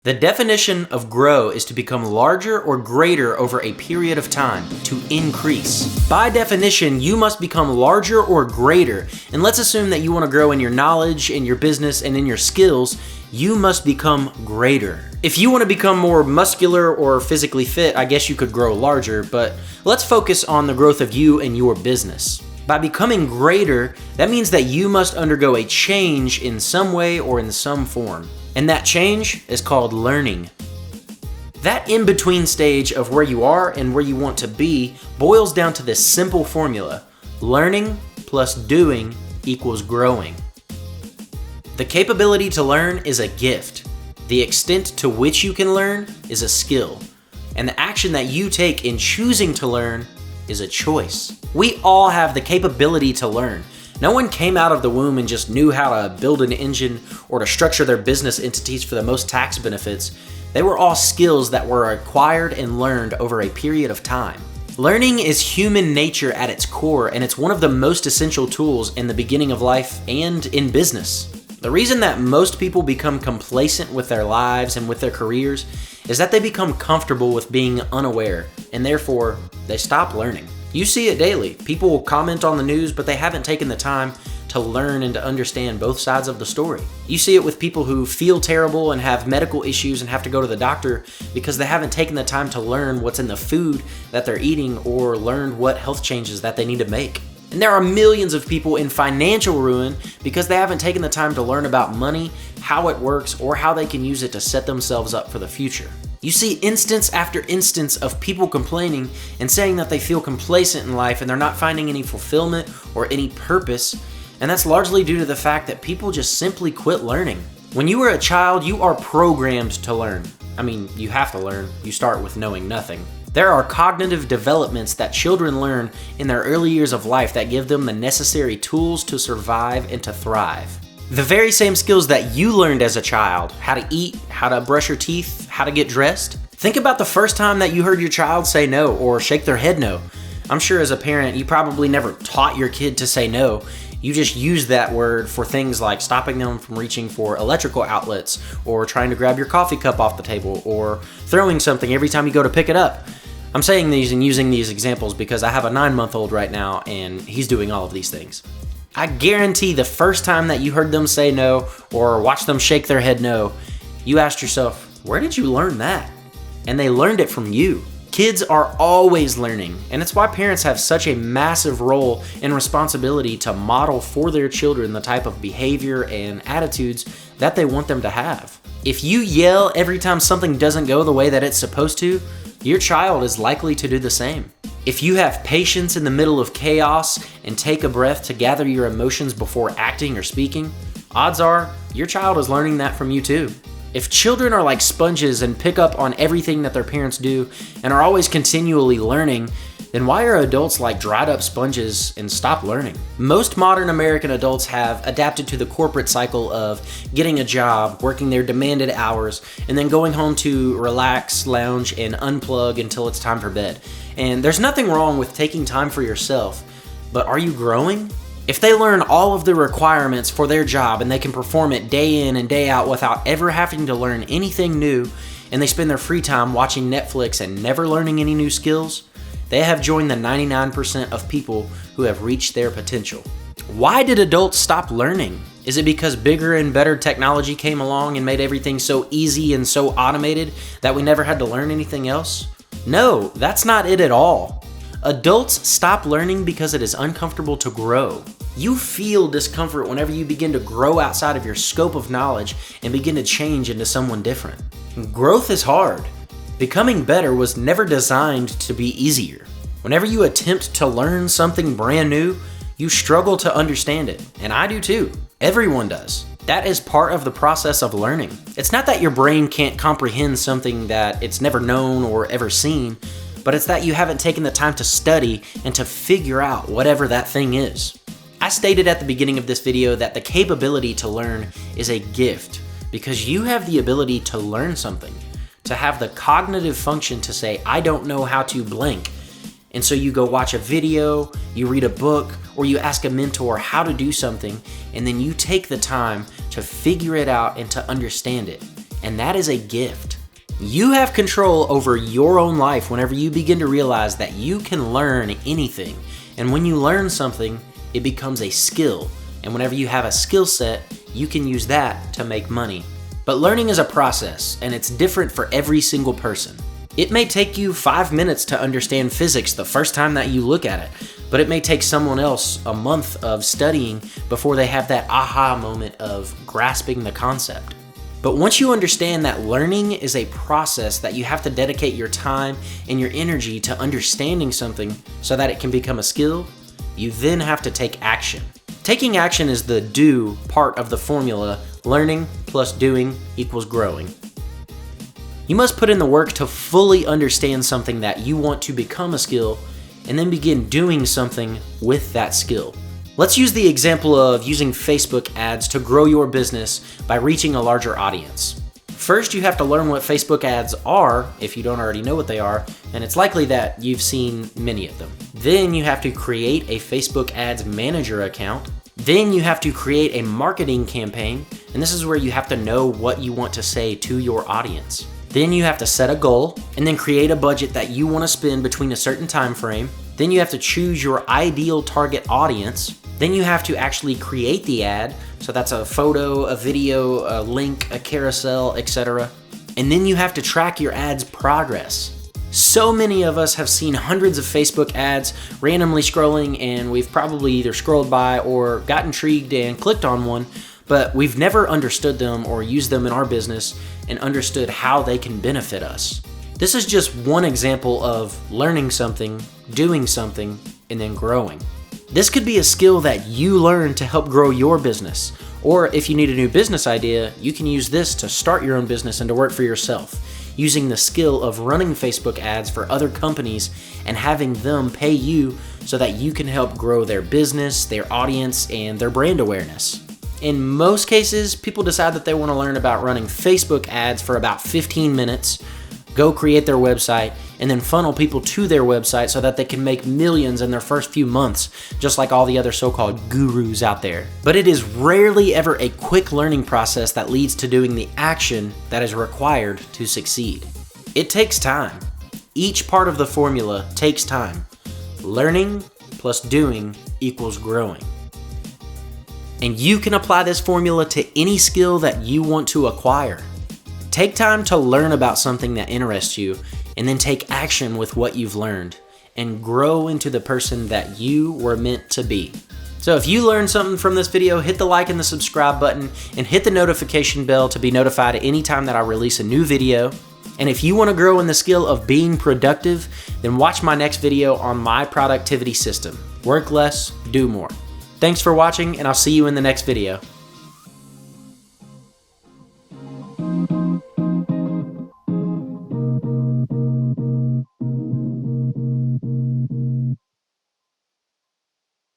The definition of grow is to become larger or greater over a period of time, to increase. By definition, you must become larger or greater, and let's assume that you want to grow in your knowledge, in your business, and in your skills. You must become greater. If you want to become more muscular or physically fit, I guess you could grow larger, but let's focus on the growth of you and your business. By becoming greater, that means that you must undergo a change in some way or in some form. And that change is called learning. That in-between stage of where you are and where you want to be boils down to this simple formula. Learning plus doing equals growing. The capability to learn is a gift. The extent to which you can learn is a skill. And the action that you take in choosing to learn is a choice. We all have the capability to learn. No one came out of the womb and just knew how to build an engine or to structure their business entities for the most tax benefits. They were all skills that were acquired and learned over a period of time. Learning is human nature at its core, and it's one of the most essential tools in the beginning of life and in business. The reason that most people become complacent with their lives and with their careers is that they become comfortable with being unaware, and therefore they stop learning. You see it daily. People will comment on the news, but they haven't taken the time to learn and to understand both sides of the story. You see it with people who feel terrible and have medical issues and have to go to the doctor because they haven't taken the time to learn what's in the food that they're eating or learned what health changes that they need to make. And there are millions of people in financial ruin because they haven't taken the time to learn about money, how it works, or how they can use it to set themselves up for the future. You see instance after instance of people complaining and saying that they feel complacent in life and they're not finding any fulfillment or any purpose, and that's largely due to the fact that people just simply quit learning. When you were a child, you are programmed to learn. I mean, you have to learn. You start with knowing nothing. There are cognitive developments that children learn in their early years of life that give them the necessary tools to survive and to thrive. The very same skills that you learned as a child, how to eat, how to brush your teeth, how to get dressed. Think about the first time that you heard your child say no or shake their head no. I'm sure as a parent, you probably never taught your kid to say no. You just used that word for things like stopping them from reaching for electrical outlets or trying to grab your coffee cup off the table or throwing something every time you go to pick it up. I'm saying these and using these examples because I have a 9-month-old right now and he's doing all of these things. I guarantee the first time that you heard them say no or watch them shake their head no, you asked yourself, where did you learn that? And they learned it from you. Kids are always learning, and it's why parents have such a massive role and responsibility to model for their children the type of behavior and attitudes that they want them to have. If you yell every time something doesn't go the way that it's supposed to, your child is likely to do the same. If you have patience in the middle of chaos and take a breath to gather your emotions before acting or speaking, odds are your child is learning that from you too. If children are like sponges and pick up on everything that their parents do and are always continually learning, then why are adults like dried up sponges and stop learning? Most modern American adults have adapted to the corporate cycle of getting a job, working their demanded hours, and then going home to relax, lounge, and unplug until it's time for bed. And there's nothing wrong with taking time for yourself, but are you growing? If they learn all of the requirements for their job and they can perform it day in and day out without ever having to learn anything new, and they spend their free time watching Netflix and never learning any new skills, they have joined the 99% of people who have reached their potential. Why did adults stop learning? Is it because bigger and better technology came along and made everything so easy and so automated that we never had to learn anything else? No, that's not it at all. Adults stop learning because it is uncomfortable to grow. You feel discomfort whenever you begin to grow outside of your scope of knowledge and begin to change into someone different. Growth is hard. Becoming better was never designed to be easier. Whenever you attempt to learn something brand new, you struggle to understand it, and I do too. Everyone does. That is part of the process of learning. It's not that your brain can't comprehend something that it's never known or ever seen, but it's that you haven't taken the time to study and to figure out whatever that thing is. I stated at the beginning of this video that the capability to learn is a gift because you have the ability to learn something, to have the cognitive function to say, I don't know how to blank. And so you go watch a video, you read a book, or you ask a mentor how to do something, and then you take the time to figure it out and to understand it. and that is a gift. You have control over your own life whenever you begin to realize that you can learn anything. And when you learn something, it becomes a skill. And whenever you have a skill set, you can use that to make money. But learning is a process, and it's different for every single person. It may take you 5 minutes to understand physics the first time that you look at it, but it may take someone else a month of studying before they have that aha moment of grasping the concept. But once you understand that learning is a process that you have to dedicate your time and your energy to understanding something so that it can become a skill, you then have to take action. Taking action is the do part of the formula, learning plus doing equals growing. You must put in the work to fully understand something that you want to become a skill and then begin doing something with that skill. Let's use the example of using Facebook ads to grow your business by reaching a larger audience. First, you have to learn what Facebook ads are if you don't already know what they are, and it's likely that you've seen many of them. Then you have to create a Facebook ads manager account. Then you have to create a marketing campaign, and this is where you have to know what you want to say to your audience. Then you have to set a goal and then create a budget that you want to spend between a certain time frame. Then you have to choose your ideal target audience. Then you have to actually create the ad. So that's a photo, a video, a link, a carousel, etc. And then you have to track your ad's progress. So many of us have seen hundreds of Facebook ads randomly scrolling, and we've probably either scrolled by or got intrigued and clicked on one, but we've never understood them or used them in our business and understood how they can benefit us. This is just one example of learning something, doing something, and then growing. This could be a skill that you learn to help grow your business. Or if you need a new business idea, you can use this to start your own business and to work for yourself, using the skill of running Facebook ads for other companies and having them pay you so that you can help grow their business, their audience, and their brand awareness. In most cases, people decide that they want to learn about running Facebook ads for about 15 minutes, go create their website, and then funnel people to their website so that they can make millions in their first few months, just like all the other so-called gurus out there. But it is rarely ever a quick learning process that leads to doing the action that is required to succeed. It takes time. Each part of the formula takes time. Learning plus doing equals growing. And you can apply this formula to any skill that you want to acquire. Take time to learn about something that interests you, and then take action with what you've learned, and grow into the person that you were meant to be. So if you learned something from this video, hit the like and the subscribe button, and hit the notification bell to be notified anytime that I release a new video. And if you want to grow in the skill of being productive, then watch my next video on my productivity system. Work less, do more. Thanks for watching, and I'll see you in the next video.